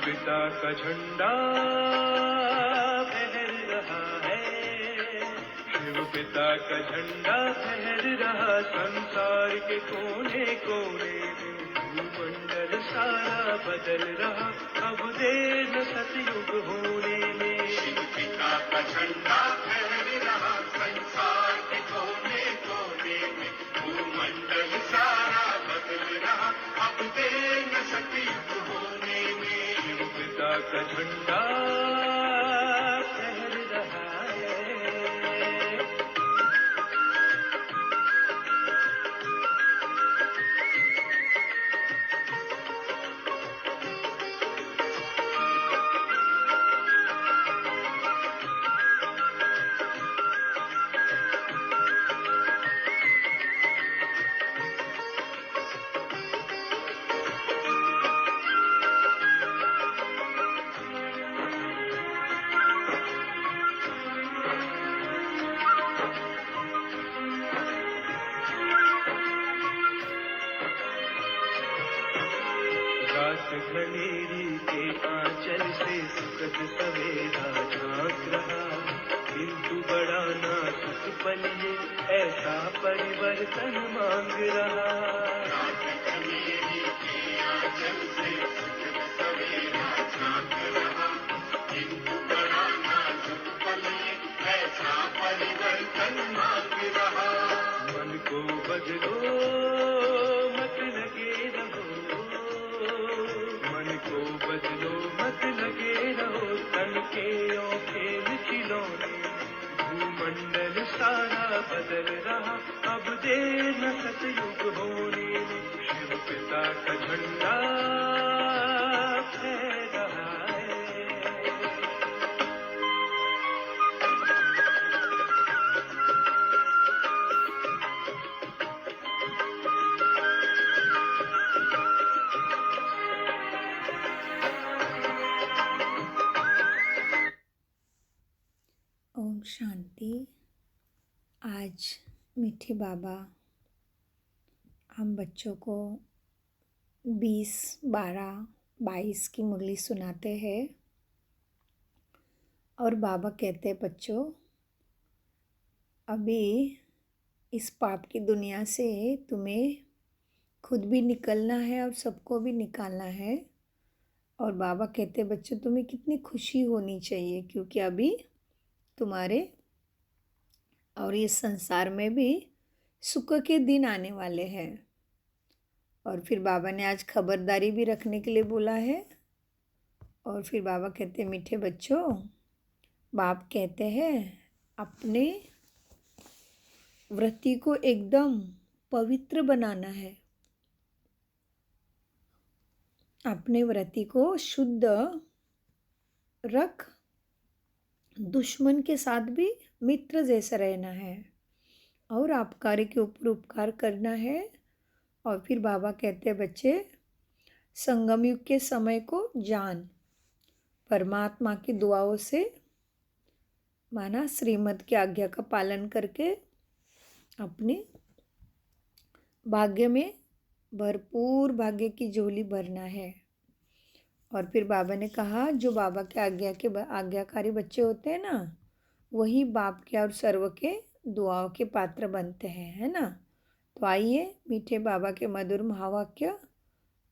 पिता का झंडा फहर रहा है, शिव पिता का झंडा फहर रहा संसार के कोने कोने में, भूमंडल सारा बदल रहा अब देर न सतयुग होने में। शिव पिता का झंडा फहर रहा संसार के कोने कोने में, भूमंडल सारा बदल रहा अब देर न सतयुग होने में। शिव पिता का झंडा फहर रहा है। रात घनेरी के आंचल से सुखद सवेरा झांक रहा, किंतु बड़ा नाजुक पल ये ऐसा परिवर्तन मांग रहा। रात घनेरी के आंचल से सुखद सवेरा झांक रहा, किंतु बड़ा नाजुक पल ये ऐसा परिवर्तन मांग रहा। मन को बदलो मत लगे रहो, मन को बदलो मत लगे रहो, तन के और खेल खिलौने, भूमंडल सारा बदल रहा अब देर न सतयुग होने में। शिव पिता का झंडा फहर रहा है। ओम शांति। आज मीठे बाबा हम बच्चों को 20, 12, 22 की मुरली सुनाते हैं और बाबा कहते हैं बच्चों अभी इस पाप की दुनिया से तुम्हें खुद भी निकलना है और सबको भी निकालना है। और बाबा कहते हैं बच्चों तुम्हें कितनी खुशी होनी चाहिए, क्योंकि अभी तुम्हारे और इस संसार में भी सुख के दिन आने वाले हैं। और फिर बाबा ने आज खबरदारी भी रखने के लिए बोला है। और फिर बाबा कहते हैं मीठे बच्चों, बाप कहते हैं अपने व्रति को एकदम पवित्र बनाना है, अपने व्रति को शुद्ध रख, दुश्मन के साथ भी मित्र जैसा रहना है और आपकारी के ऊपर उपकार करना है। और फिर बाबा कहते हैं बच्चे संगम युग के समय को जान, परमात्मा की दुआओं से माना श्रीमत की आज्ञा का पालन करके अपने भाग्य में भरपूर भाग्य की झोली भरना है। और फिर बाबा ने कहा जो बाबा के आज्ञाकारी बच्चे होते हैं ना, वही बाप के और सर्व के दुआओं के पात्र बनते हैं, है ना। तो आइए मीठे बाबा के मधुर महावाक्य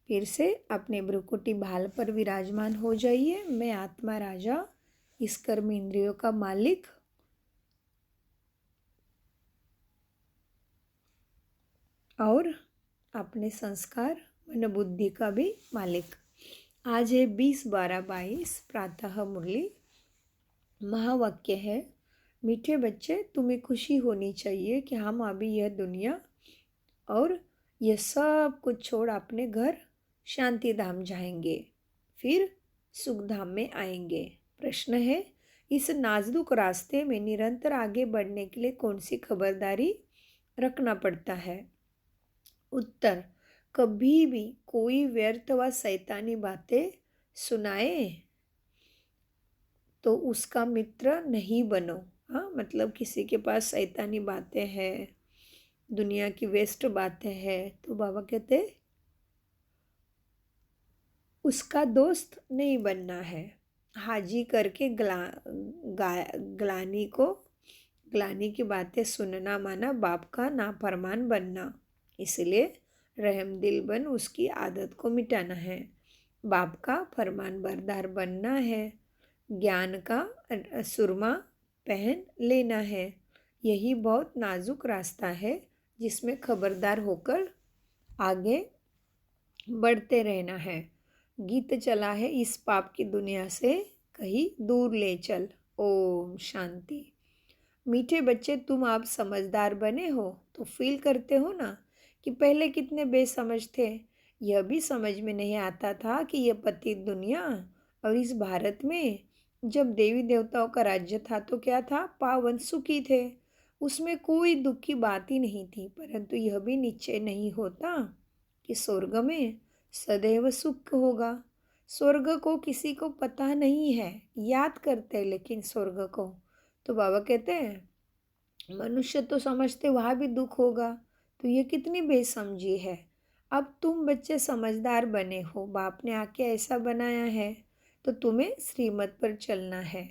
फिर से अपने भ्रुकुटी भाल पर विराजमान हो जाइए। मैं आत्मा राजा, इस कर्म इंद्रियों का मालिक, और अपने संस्कार मन बुद्धि का भी मालिक। आज है 20/12/22 प्रातः मुरली। महावाक्य है मीठे बच्चे तुम्हें खुशी होनी चाहिए कि हम अभी यह दुनिया और यह सब कुछ छोड़ अपने घर शांति धाम जाएंगे, फिर सुख धाम में आएंगे। प्रश्न है इस नाजुक रास्ते में निरंतर आगे बढ़ने के लिए कौन सी खबरदारी रखना पड़ता है। उत्तर, कभी भी कोई व्यर्थ व शैतानी बातें सुनाए तो उसका मित्र नहीं बनो। हाँ, मतलब किसी के पास शैतानी बातें हैं, दुनिया की वेस्ट बातें हैं, तो बाबा कहते उसका दोस्त नहीं बनना है। हाजी करके ग्लानी की बातें सुनना माना बाप का नाफरमान बनना। इसलिए रहम दिल बन उसकी आदत को मिटाना है। बाप का फरमान बरदार बनना है। ज्ञान का सुरमा पहन लेना है। यही बहुत नाजुक रास्ता है जिसमें खबरदार होकर आगे बढ़ते रहना है। गीत चला है इस पाप की दुनिया से कहीं दूर ले चल। ओम शांति। मीठे बच्चे, तुम आप समझदार बने हो तो फील करते हो ना कि पहले कितने बेसमझ थे। यह भी समझ में नहीं आता था कि यह पतित दुनिया और इस भारत में जब देवी देवताओं का राज्य था तो क्या था, पावन सुखी थे, उसमें कोई दुख की बात ही नहीं थी। परंतु यह भी निश्चय नहीं होता कि स्वर्ग में सदैव सुख होगा। स्वर्ग को किसी को पता नहीं है, याद करते हैं लेकिन स्वर्ग को तो बाबा कहते हैं मनुष्य तो समझते वहाँ भी दुख होगा। तो ये कितनी बेसमझी है। अब तुम बच्चे समझदार बने हो, बाप ने आके ऐसा बनाया है तो तुम्हें श्रीमत पर चलना है।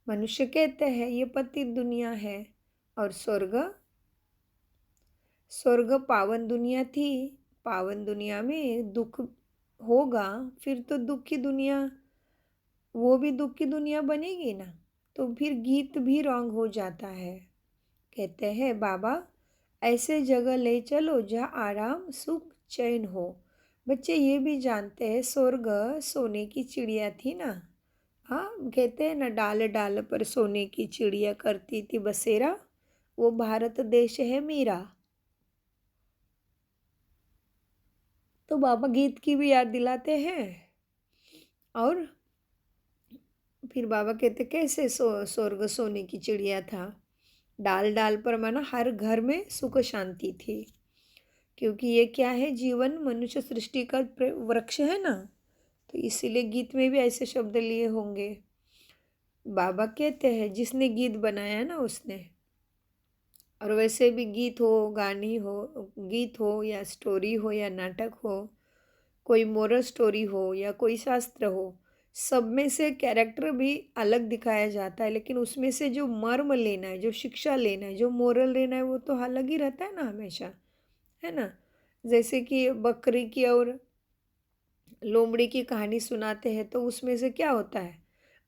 मनुष्य कहते हैं ये पतित दुनिया है और स्वर्ग पावन दुनिया थी। पावन दुनिया में दुख होगा, फिर तो दुख की दुनिया, वो भी दुख की दुनिया बनेगी ना। तो फिर गीत भी रॉन्ग हो जाता है। कहते हैं बाबा ऐसे जगह ले चलो जहाँ आराम सुख चैन हो। बच्चे ये भी जानते हैं स्वर्ग सोने की चिड़िया थी ना। हाँ, कहते हैं ना डाल डाल पर सोने की चिड़िया करती थी बसेरा, वो भारत देश है मेरा। तो बाबा गीत की भी याद दिलाते हैं। और फिर बाबा कहते कैसे स्वर्ग सोने की चिड़िया था। डाल डाल पर माना हर घर में सुख शांति थी, क्योंकि ये क्या है, जीवन मनुष्य सृष्टि का वृक्ष है ना। तो इसीलिए गीत में भी ऐसे शब्द लिए होंगे। बाबा कहते हैं जिसने गीत बनाया ना उसने। और वैसे भी गीत हो या स्टोरी हो या नाटक हो, कोई मोरल स्टोरी हो या कोई शास्त्र हो, सब में से कैरेक्टर भी अलग दिखाया जाता है, लेकिन उसमें से जो मर्म लेना है, जो शिक्षा लेना है, जो मोरल लेना है, वो तो अलग ही रहता है ना हमेशा, है ना। जैसे कि बकरी की और लोमड़ी की कहानी सुनाते हैं तो उसमें से क्या होता है,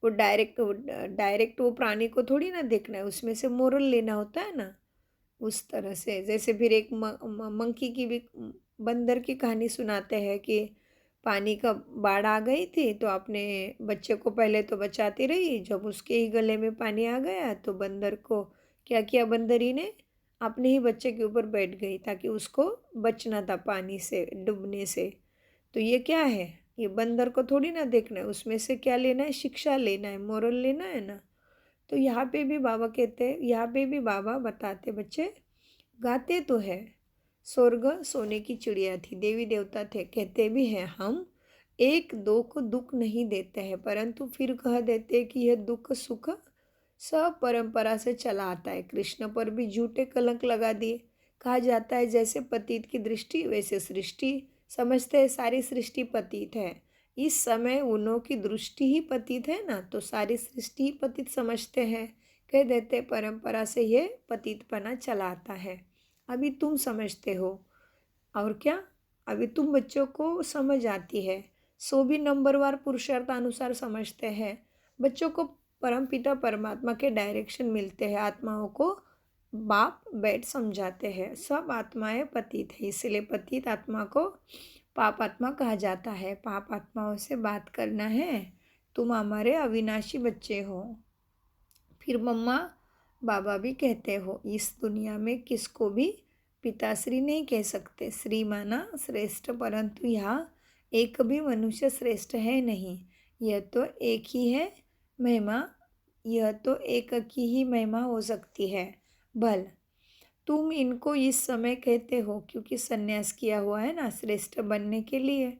वो डायरेक्ट वो प्राणी को थोड़ी ना देखना है, उसमें से मोरल लेना होता है ना। उस तरह से जैसे फिर एक मंकी की भी, बंदर की कहानी सुनाते हैं कि पानी का बाढ़ आ गई थी तो अपने बच्चे को पहले तो बचाती रही, जब उसके ही गले में पानी आ गया तो बंदर को क्या किया, बंदरी ने अपने ही बच्चे के ऊपर बैठ गई ताकि उसको बचना था पानी से डूबने से। तो ये क्या है, ये बंदर को थोड़ी ना देखना है, उसमें से क्या लेना है, शिक्षा लेना है, मोरल लेना है ना। तो यहाँ पे भी बाबा कहते हैं, यहाँ पे भी बाबा बताते बच्चे गाते तो है स्वर्ग सोने की चिड़िया थी, देवी देवता थे, कहते भी हैं हम एक दो को दुख नहीं देते हैं, परंतु फिर कह देते हैं कि यह दुख सुख सब परंपरा से चला आता है। कृष्ण पर भी झूठे कलंक लगा दिए। कहा जाता है जैसे पतित की दृष्टि वैसे सृष्टि, समझते हैं सारी सृष्टि पतित है। इस समय उन्हों की दृष्टि ही पतित है ना, तो सारी सृष्टि ही पतित समझते हैं। कह देते परंपरा से ये पतितपना चला आता है। अभी तुम समझते हो और क्या, अभी तुम बच्चों को समझ आती है, सो भी नंबरवार पुरुषार्थ अनुसार समझते हैं। बच्चों को परमपिता परमात्मा के डायरेक्शन मिलते हैं, आत्माओं को बाप बैठ समझाते हैं। सब आत्माएं पतित है, इसलिए पतित आत्मा को पाप आत्मा कहा जाता है। पाप आत्माओं से बात करना है, तुम हमारे अविनाशी बच्चे हो। फिर मम्मा बाबा भी कहते हो इस दुनिया में किसको भी पिताश्री नहीं कह सकते, श्री माना श्रेष्ठ, परंतु यहाँ एक भी मनुष्य श्रेष्ठ है नहीं। यह तो एक ही है महिमा, यह तो एक की ही महिमा हो सकती है। भल तुम इनको इस समय कहते हो क्योंकि संन्यास किया हुआ है ना श्रेष्ठ बनने के लिए।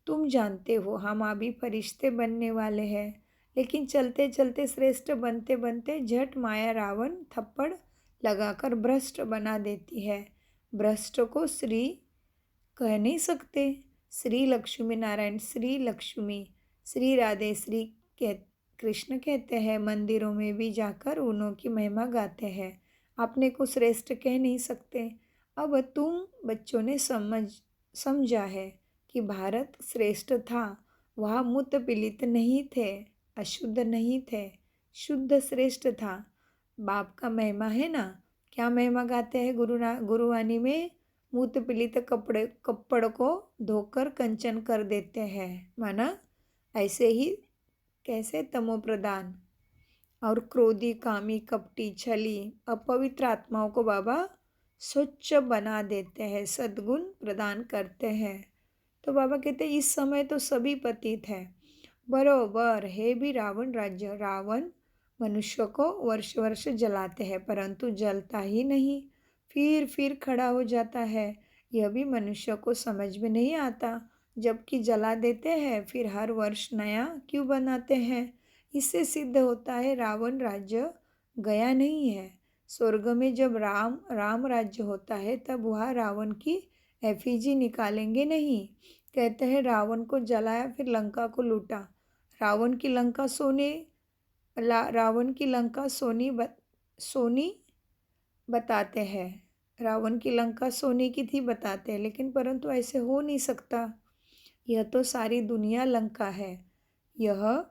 तुम जानते हो हम अभी फरिश्ते बनने वाले हैं, लेकिन चलते चलते श्रेष्ठ बनते बनते झट माया रावण थप्पड़ लगाकर भ्रष्ट बना देती है। भ्रष्ट को श्री कह नहीं सकते, श्री लक्ष्मी नारायण, श्री लक्ष्मी, श्री राधे, श्री कृष्ण कहते हैं। मंदिरों में भी जाकर उन्हों की महिमा गाते हैं। अपने को श्रेष्ठ कह नहीं सकते। अब तुम बच्चों ने समझा है कि भारत श्रेष्ठ था। वहाँ मूत्र पीड़ित नहीं थे, अशुद्ध नहीं थे, शुद्ध श्रेष्ठ था। बाप का महिमा है ना। क्या महिमा गाते हैं गुरुवाणी में? मूत्र पीड़ित कपड़ को धोकर कंचन कर देते हैं। माना ऐसे ही कैसे तमो प्रदान और क्रोधी, कामी, कपटी, छली, अपवित्र आत्माओं को बाबा स्वच्छ बना देते हैं, सद्गुण प्रदान करते हैं। तो बाबा कहते हैं इस समय तो सभी पतित है। बरोबर है भी रावण राज्य। रावण मनुष्य को वर्ष वर्ष जलाते हैं, परंतु जलता ही नहीं, फिर खड़ा हो जाता है। यह भी मनुष्य को समझ में नहीं आता। जबकि जला देते हैं, फिर हर वर्ष नया क्यों बनाते हैं? इससे सिद्ध होता है रावण राज्य गया नहीं है। स्वर्ग में जब राम राज्य होता है, तब वह रावण की एफिजी निकालेंगे नहीं। कहते हैं रावण को जलाया, फिर लंका को लूटा। रावण की लंका सोनी बताते हैं। रावण की लंका सोने की थी बताते हैं, लेकिन परंतु ऐसे हो नहीं सकता। यह तो सारी दुनिया लंका है। यह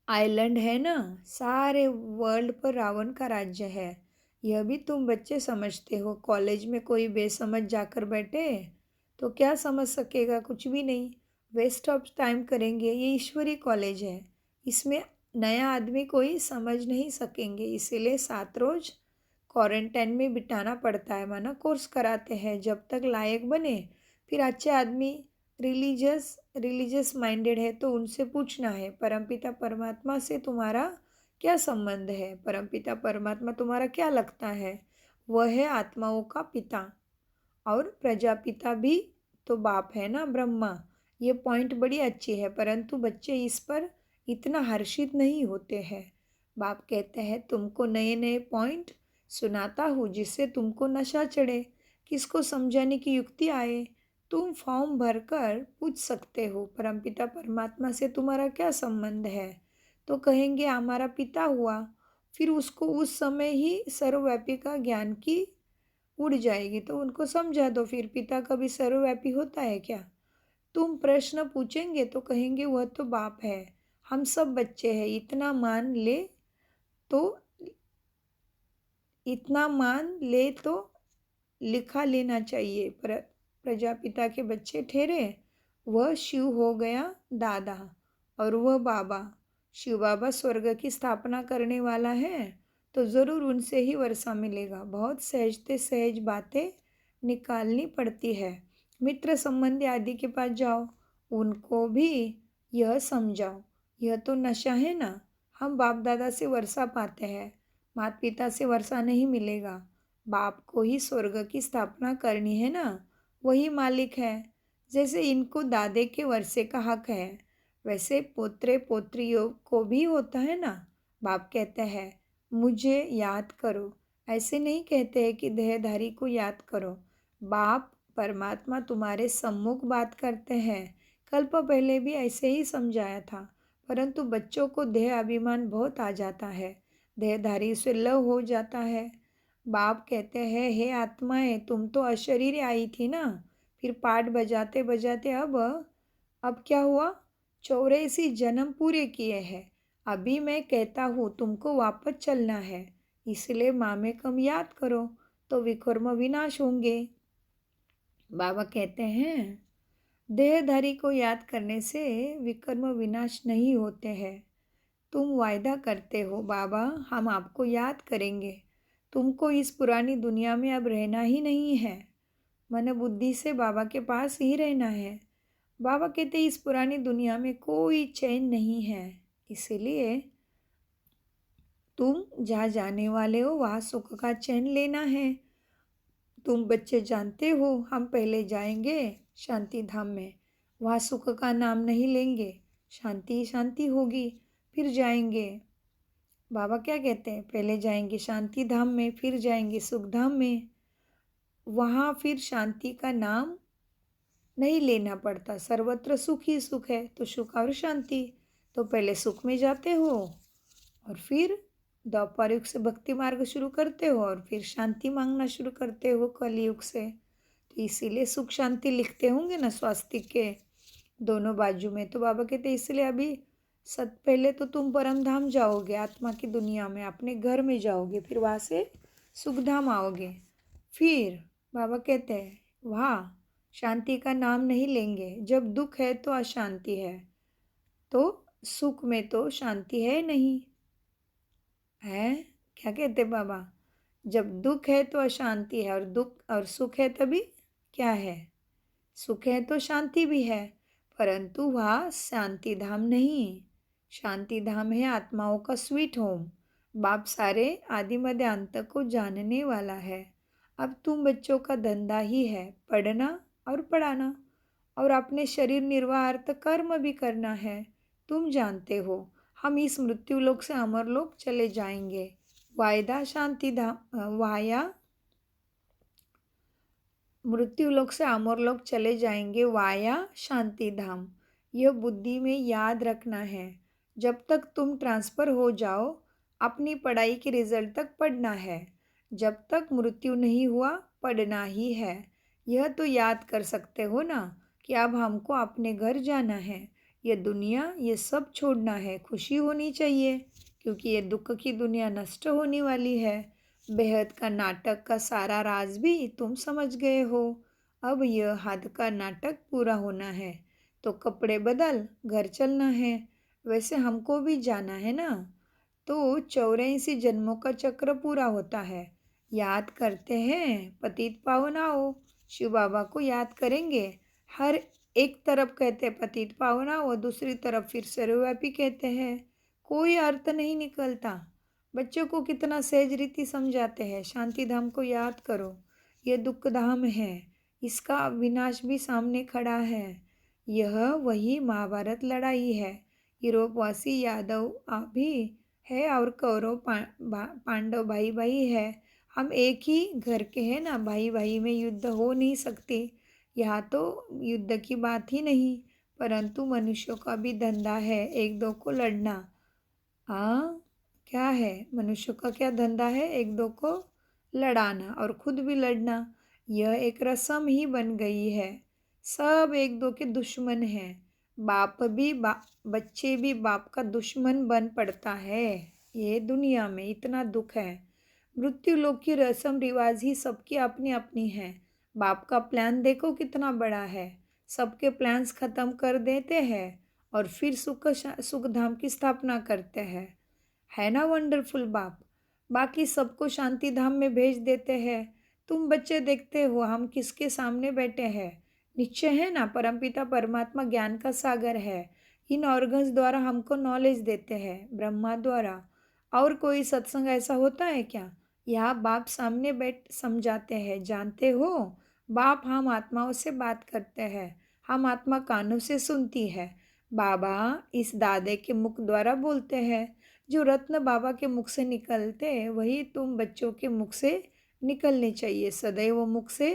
आइलैंड है ना, सारे वर्ल्ड पर रावण का राज्य है। यह भी तुम बच्चे समझते हो। कॉलेज में कोई बेसमझ जाकर बैठे तो क्या समझ सकेगा? कुछ भी नहीं, वेस्ट ऑफ टाइम करेंगे। ये ईश्वरी कॉलेज है, इसमें नया आदमी कोई समझ नहीं सकेंगे। इसीलिए 7 रोज क्वारंटाइन में बिताना पड़ता है। माना कोर्स कराते हैं जब तक लायक बने। फिर अच्छे आदमी रिलीजियस माइंडेड है तो उनसे पूछना है, परमपिता परमात्मा से तुम्हारा क्या संबंध है? परमपिता परमात्मा तुम्हारा क्या लगता है? वह है आत्माओं का पिता, और प्रजापिता भी तो बाप है ना, ब्रह्मा। ये पॉइंट बड़ी अच्छी है, परंतु बच्चे इस पर इतना हर्षित नहीं होते हैं। बाप कहते हैं तुमको नए नए पॉइंट सुनाता हूँ जिससे तुमको नशा चढ़े, किसको समझाने की युक्ति आए। तुम फॉर्म भरकर पूछ सकते हो परमपिता परमात्मा से तुम्हारा क्या संबंध है? तो कहेंगे हमारा पिता हुआ। फिर उसको उस समय ही सर्वव्यापी का ज्ञान की उड़ जाएगी, तो उनको समझा दो। फिर पिता कभी सर्वव्यापी होता है क्या? तुम प्रश्न पूछेंगे तो कहेंगे वह तो बाप है, हम सब बच्चे हैं। इतना मान ले तो लिखा लेना चाहिए। प्रजापिता के बच्चे ठहरे। वह शिव हो गया दादा, और वह बाबा। शिव बाबा स्वर्ग की स्थापना करने वाला है, तो ज़रूर उनसे ही वर्षा मिलेगा। बहुत सहज बातें निकालनी पड़ती है। मित्र संबंधी आदि के पास जाओ, उनको भी यह समझाओ। यह तो नशा है ना। हम बाप दादा से वर्षा पाते हैं, माता पिता से वर्षा नहीं मिलेगा। बाप को ही स्वर्ग की स्थापना करनी है ना, वही मालिक है। जैसे इनको दादे के वर्षे का हक है, वैसे पोत्रे पोत्रियों को भी होता है ना। बाप कहते हैं मुझे याद करो। ऐसे नहीं कहते हैं कि देहधारी को याद करो। बाप परमात्मा तुम्हारे सम्मुख बात करते हैं। कल्प पहले भी ऐसे ही समझाया था, परंतु बच्चों को देह अभिमान बहुत आ जाता है, देहधारी से लव हो जाता है। बाप कहते हैं हे आत्माएं, तुम तो अशरीर आई थी ना। फिर पाठ बजाते बजाते अब क्या हुआ? 84 जन्म पूरे किए हैं। अभी मैं कहता हूँ तुमको वापस चलना है, इसलिए मामे कम याद करो तो विकर्म विनाश होंगे। बाबा कहते हैं देहधारी को याद करने से विकर्म विनाश नहीं होते हैं। तुम वायदा करते हो बाबा हम आपको याद करेंगे, तुमको इस पुरानी दुनिया में अब रहना ही नहीं है, मन बुद्धि से बाबा के पास ही रहना है। बाबा कहते इस पुरानी दुनिया में कोई चैन नहीं है, इसीलिए तुम जहाँ जाने वाले हो वहाँ सुख का चैन लेना है। तुम बच्चे जानते हो हम पहले जाएंगे शांति धाम में, वहाँ सुख का नाम नहीं लेंगे, शांति शांति होगी, फिर जाएंगे। बाबा क्या कहते हैं? पहले जाएंगे शांति धाम में, फिर जाएंगे सुख धाम में। वहाँ फिर शांति का नाम नहीं लेना पड़ता, सर्वत्र सुख ही सुख है। तो सुख और शांति, तो पहले सुख में जाते हो और फिर द्वापर युग से भक्ति मार्ग शुरू करते हो और फिर शांति मांगना शुरू करते हो कलयुग से। तो इसीलिए सुख शांति लिखते होंगे ना स्वास्तिक के दोनों बाजू में। तो बाबा कहते इसलिए अभी पहले तो तुम परम धाम जाओगे, आत्मा की दुनिया में, अपने घर में जाओगे, फिर वहाँ से सुखधाम आओगे। फिर बाबा कहते हैं वहाँ शांति का नाम नहीं लेंगे। जब दुख है तो अशांति है, तो सुख में तो शांति है नहीं है। क्या कहते बाबा? जब दुख है तो अशांति है, और दुख और सुख है तभी क्या है? सुख है तो शांति भी है, परंतु वह शांति धाम नहीं। शांति धाम है आत्माओं का स्वीट होम। बाप सारे आदि मध्य अंत को जानने वाला है। अब तुम बच्चों का धंधा ही है पढ़ना और पढ़ाना, और अपने शरीर निर्वाहार्थ कर्म भी करना है। तुम जानते हो हम इस मृत्यु लोक से अमर लोक चले जाएंगे। वायदा शांति धाम, वाया मृत्यु लोक से अमर लोक चले जाएंगे वाया शांति धाम। यह बुद्धि में याद रखना है। जब तक तुम ट्रांसफ़र हो जाओ अपनी पढ़ाई के रिजल्ट तक पढ़ना है। जब तक मृत्यु नहीं हुआ पढ़ना ही है। यह तो याद कर सकते हो ना कि अब हमको अपने घर जाना है। ये दुनिया ये सब छोड़ना है। खुशी होनी चाहिए क्योंकि ये दुख की दुनिया नष्ट होने वाली है। बेहद का नाटक का सारा राज भी तुम समझ गए हो। अब यह हद का नाटक पूरा होना है तो कपड़े बदल घर चलना है। वैसे हमको भी जाना है ना। तो 84 जन्मों का चक्र पूरा होता है। याद करते हैं पतित पावन आओ। शिव बाबा को याद करेंगे। हर एक तरफ कहते हैं पतित पावन आओ, दूसरी तरफ फिर सर्वव्यापी कहते हैं। कोई अर्थ नहीं निकलता। बच्चों को कितना सहज रीति समझाते हैं। शांति धाम को याद करो, यह दुख धाम है, इसका विनाश भी सामने खड़ा है। यह वही महाभारत लड़ाई है। यूरोपवासी यादव भी है और कौरव पांडव भाई भाई है। हम एक ही घर के हैं ना, भाई भाई में युद्ध हो नहीं सकती। यहाँ तो युद्ध की बात ही नहीं, परंतु मनुष्यों का भी धंधा है एक दो को लड़ना। हाँ, क्या है मनुष्य का क्या धंधा है? एक दो को लड़ाना और खुद भी लड़ना। यह एक रस्म ही बन गई है। सब एक दो के दुश्मन हैं। बाप भी बच्चे भी बाप का दुश्मन बन पड़ता है। ये दुनिया में इतना दुख है। मृत्यु लोक की रस्म रिवाज ही सबकी अपनी अपनी है। बाप का प्लान देखो कितना बड़ा है। सबके प्लान्स खत्म कर देते हैं और फिर सुख धाम की स्थापना करते हैं। है ना वंडरफुल बाप? बाकी सबको शांति धाम में भेज देते हैं। तुम बच्चे देखते हो हम किसके सामने बैठे हैं। निश्चय है ना परमपिता परमात्मा ज्ञान का सागर है। इन ऑर्गन्स द्वारा हमको नॉलेज देते हैं, ब्रह्मा द्वारा। और कोई सत्संग ऐसा होता है क्या? यहाँ बाप सामने बैठ समझाते हैं। जानते हो बाप हम आत्माओं से बात करते हैं। हम आत्मा कानों से सुनती है। बाबा इस दादे के मुख द्वारा बोलते हैं। जो रत्न बाबा के मुख से निकलते वही तुम बच्चों के मुख से निकलने चाहिए। सदैव मुख से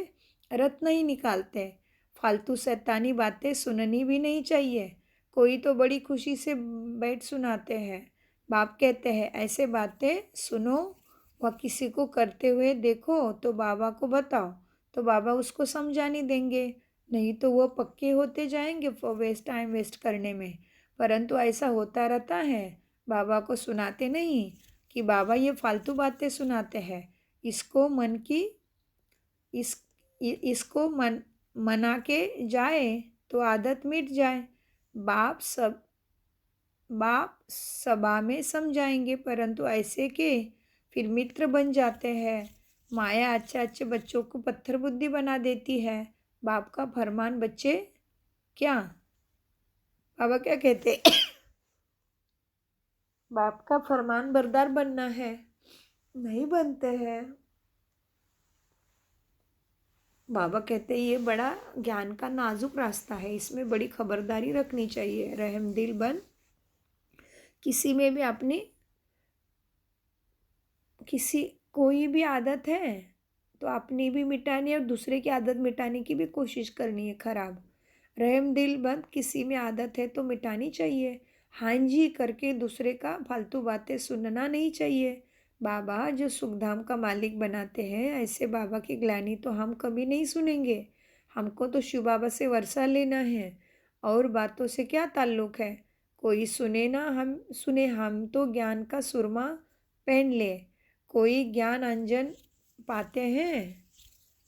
रत्न ही निकालते। फालतू शैतानी बातें सुननी भी नहीं चाहिए। कोई तो बड़ी खुशी से बैठ सुनाते हैं। बाप कहते हैं ऐसे बातें सुनो, वह किसी को करते हुए देखो तो बाबा को बताओ, तो बाबा उसको समझा नहीं देंगे। नहीं तो वह पक्के होते जाएंगे टाइम वेस्ट करने में। परंतु ऐसा होता रहता है। बाबा को सुनाते नहीं कि बाबा ये फालतू बातें सुनाते हैं। इसको मन की इसको मना के जाए तो आदत मिट जाए। बाप सभा में समझाएंगे, परंतु ऐसे के फिर मित्र बन जाते हैं। माया अच्छे अच्छे बच्चों को पत्थर बुद्धि बना देती है। बाप का फरमान बच्चे क्या, बाबा क्या कहते बाप का फरमान बरदार बनना है, नहीं बनते हैं। बाबा कहते ये बड़ा ज्ञान का नाजुक रास्ता है, इसमें बड़ी खबरदारी रखनी चाहिए। रहम दिल बन किसी में भी अपनी कोई भी आदत है तो अपनी भी मिटानी है और दूसरे की आदत मिटाने की भी कोशिश करनी है खराब। रहम दिल बंद किसी में आदत है तो मिटानी चाहिए। हाँ जी करके दूसरे का फालतू बातें सुनना नहीं चाहिए। बाबा जो सुखधाम का मालिक बनाते हैं, ऐसे बाबा की ग्लानि तो हम कभी नहीं सुनेंगे। हमको तो शिव बाबा से वर्षा लेना है, और बातों से क्या ताल्लुक है। कोई सुने ना हम सुने, हम तो ज्ञान का सुरमा पहन ले। कोई ज्ञान अंजन पाते हैं,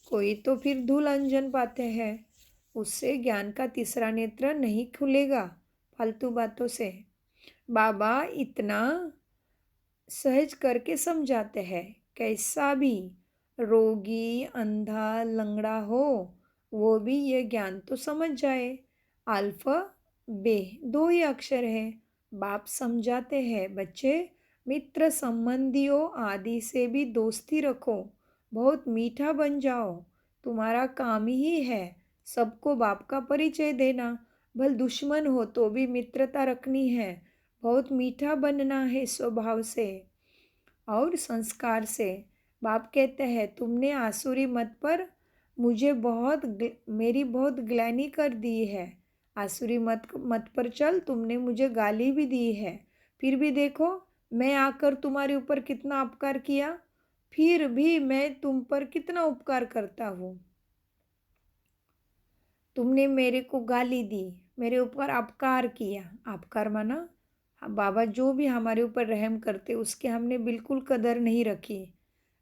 कोई तो फिर धूल अंजन पाते हैं। उससे ज्ञान का तीसरा नेत्र नहीं खुलेगा फालतू बातों से। बाबा इतना सहज करके समझाते हैं, कैसा भी रोगी अंधा लंगड़ा हो वो भी ये ज्ञान तो समझ जाए। अल्फा बे दो ही अक्षर है। बाप समझाते हैं, बच्चे मित्र संबंधियों आदि से भी दोस्ती रखो, बहुत मीठा बन जाओ। तुम्हारा काम ही है सबको बाप का परिचय देना। भल दुश्मन हो तो भी मित्रता रखनी है, बहुत मीठा बनना है स्वभाव से और संस्कार से। बाप कहते हैं, तुमने आसुरी मत पर मेरी बहुत ग्लानि कर दी है। आसुरी मत पर चल, तुमने मुझे गाली भी दी है। फिर भी देखो मैं आकर तुम्हारे ऊपर कितना उपकार किया, फिर भी मैं तुम पर कितना उपकार करता हूँ। तुमने मेरे को गाली दी, मेरे ऊपर अपकार किया। अपकार माना बाबा जो भी हमारे ऊपर रहम करते उसके हमने बिल्कुल कदर नहीं रखी।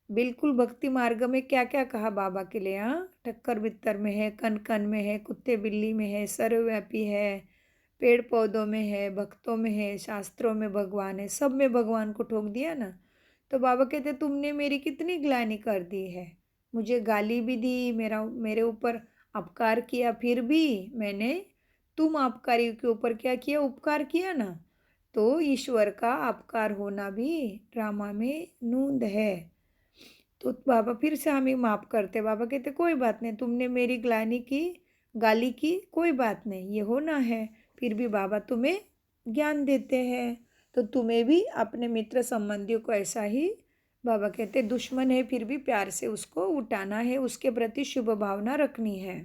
बिल्कुल भक्ति मार्ग में क्या क्या कहा बाबा के लिए। हाँ, टक्कर बित्तर में है, कन कन में है, कुत्ते बिल्ली में है, सर्वव्यापी है, पेड़ पौधों में है, भक्तों में है, शास्त्रों में भगवान है, सब में भगवान को ठोक दिया ना। तो बाबा कहते तुमने मेरी कितनी ग्लानि कर दी है, मुझे गाली भी दी, मेरे ऊपर अपकार किया, फिर भी मैंने तुम अपकारी के ऊपर क्या किया, उपकार किया ना। तो ईश्वर का अपकार होना भी ड्रामा में नूंद है। तो बाबा फिर से हमें माफ़ करते। बाबा कहते कोई बात नहीं, तुमने मेरी गाली की कोई बात नहीं, ये होना है। फिर भी बाबा तुम्हें ज्ञान देते हैं, तो तुम्हें भी अपने मित्र संबंधियों को ऐसा ही बाबा कहते दुश्मन है फिर भी प्यार से उसको उठाना है, उसके प्रति शुभ भावना रखनी है।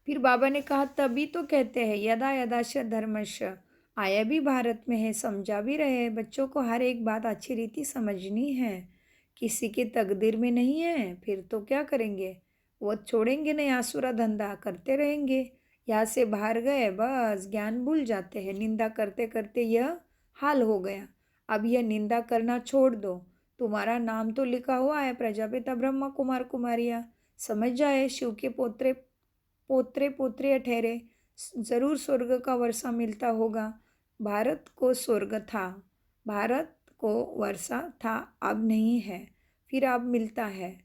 फिर बाबा ने कहा तभी तो कहते हैं यदा यदाश धर्मश, आया भी भारत में है, समझा भी रहे। बच्चों को हर एक बात अच्छी रीति समझनी है, किसी के तकदीर में नहीं है, फिर तो क्या करेंगे, वो छोड़ेंगे नहीं, आसुरा धंधा करते रहेंगे। यहाँ से बाहर गए बस ज्ञान भूल जाते हैं, निंदा करते करते यह हाल हो गया। अब यह निंदा करना छोड़ दो, तुम्हारा नाम तो लिखा हुआ है प्रजापिता ब्रह्मा कुमार कुमारियाँ, समझ जाए शिव के पोत्रे पोत्रे ठहरे, ज़रूर स्वर्ग का वर्षा मिलता होगा। भारत को स्वर्ग था, भारत को वर्षा था, अब नहीं है, फिर अब मिलता है।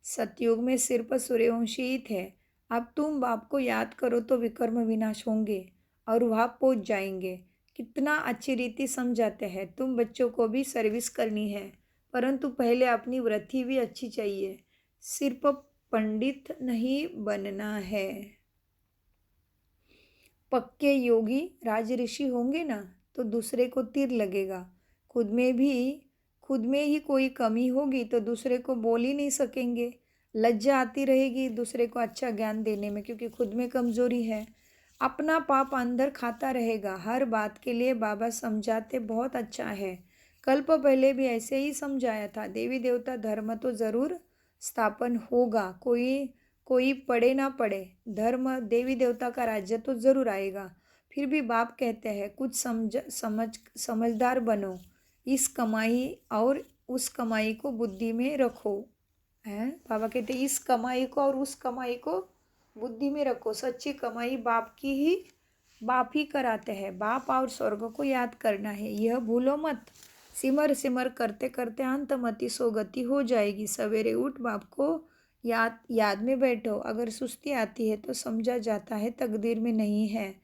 सतयुग में सिर पर सूर्यवंशी ही थे। अब तुम बाप को याद करो तो विकर्म विनाश होंगे और वहाँ पहुँच जाएंगे। कितना अच्छी रीति समझाते हैं। तुम बच्चों को भी सर्विस करनी है, परंतु पहले अपनी वृत्ति भी अच्छी चाहिए, सिर्फ पंडित नहीं बनना है। पक्के योगी राज ऋषि होंगे ना तो दूसरे को तीर लगेगा, खुद में ही कोई कमी होगी तो दूसरे को बोल ही नहीं सकेंगे। लज्जा आती रहेगी दूसरे को अच्छा ज्ञान देने में, क्योंकि खुद में कमजोरी है। अपना पाप अंदर खाता रहेगा। हर बात के लिए बाबा समझाते बहुत अच्छा है। कल्प पहले भी ऐसे ही समझाया था। देवी देवता धर्म तो ज़रूर स्थापन होगा, कोई पढ़े ना पढ़े, धर्म देवी देवता का राज्य तो ज़रूर आएगा। फिर भी बाप कहते हैं कुछ समझदार बनो, इस कमाई और उस कमाई को बुद्धि में रखो। हैं बाबा कहते इस कमाई को और उस कमाई को बुद्धि में रखो। सच्ची कमाई बाप ही कराते हैं। बाप और स्वर्ग को याद करना है, यह भूलो मत। सिमर सिमर करते करते अंतमति सोगति हो जाएगी। सवेरे उठ बाप को याद में बैठो। अगर सुस्ती आती है तो समझा जाता है तकदीर में नहीं है।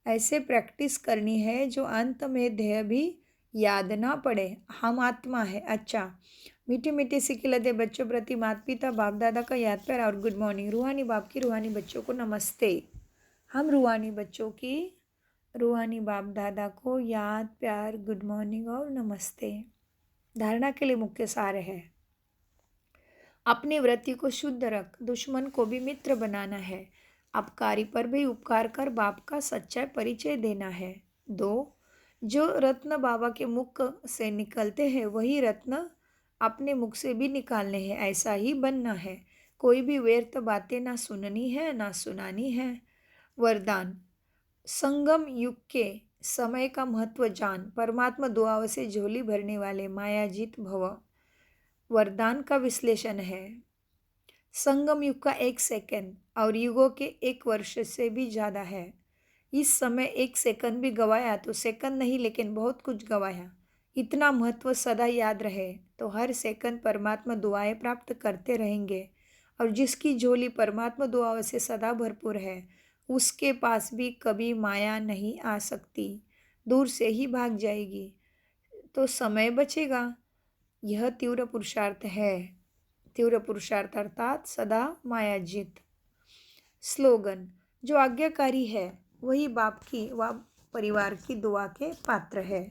ऐसे प्रैक्टिस करनी है जो अंत में ध्येय भी याद ना पड़े, हम आत्मा है। अच्छा, मीठी मीठी सिखिलते बच्चों प्रति माता पिता बाप दादा का याद प्यार और गुड मॉर्निंग। रूहानी बाप की रूहानी बच्चों को नमस्ते। हम रूहानी बच्चों की रूहानी बाप दादा को याद प्यार गुड मॉर्निंग और नमस्ते। धारणा के लिए मुख्य सार है, अपनी वृत्ति को शुद्ध रख, दुश्मन को भी मित्र बनाना है। अपकारी पर भी उपकार कर बाप का सच्चा परिचय देना है। 2. जो रत्न बाबा के मुख से निकलते हैं वही रत्न अपने मुख से भी निकालने हैं, ऐसा ही बनना है। कोई भी व्यर्थ बातें ना सुननी है ना सुनानी है। वरदान: संगम युग के समय का महत्व जान, परमात्मा दुआओं से झोली भरने वाले मायाजीत भव। वरदान का विश्लेषण है। संगम युग का 1 सेकंड और युगों के 1 वर्ष से भी ज़्यादा है। इस समय 1 सेकंड भी गवाया तो सेकंड नहीं लेकिन बहुत कुछ गवाया। इतना महत्व सदा याद रहे तो हर सेकंड परमात्मा दुआएं प्राप्त करते रहेंगे, और जिसकी झोली परमात्मा दुआओं से सदा भरपूर है उसके पास भी कभी माया नहीं आ सकती, दूर से ही भाग जाएगी, तो समय बचेगा। यह तीव्र पुरुषार्थ है। तीव्र पुरुषार्थ अर्थात सदा मायाजीत। स्लोगन: जो आज्ञाकारी है वही बाप की व परिवार की दुआ के पात्र है।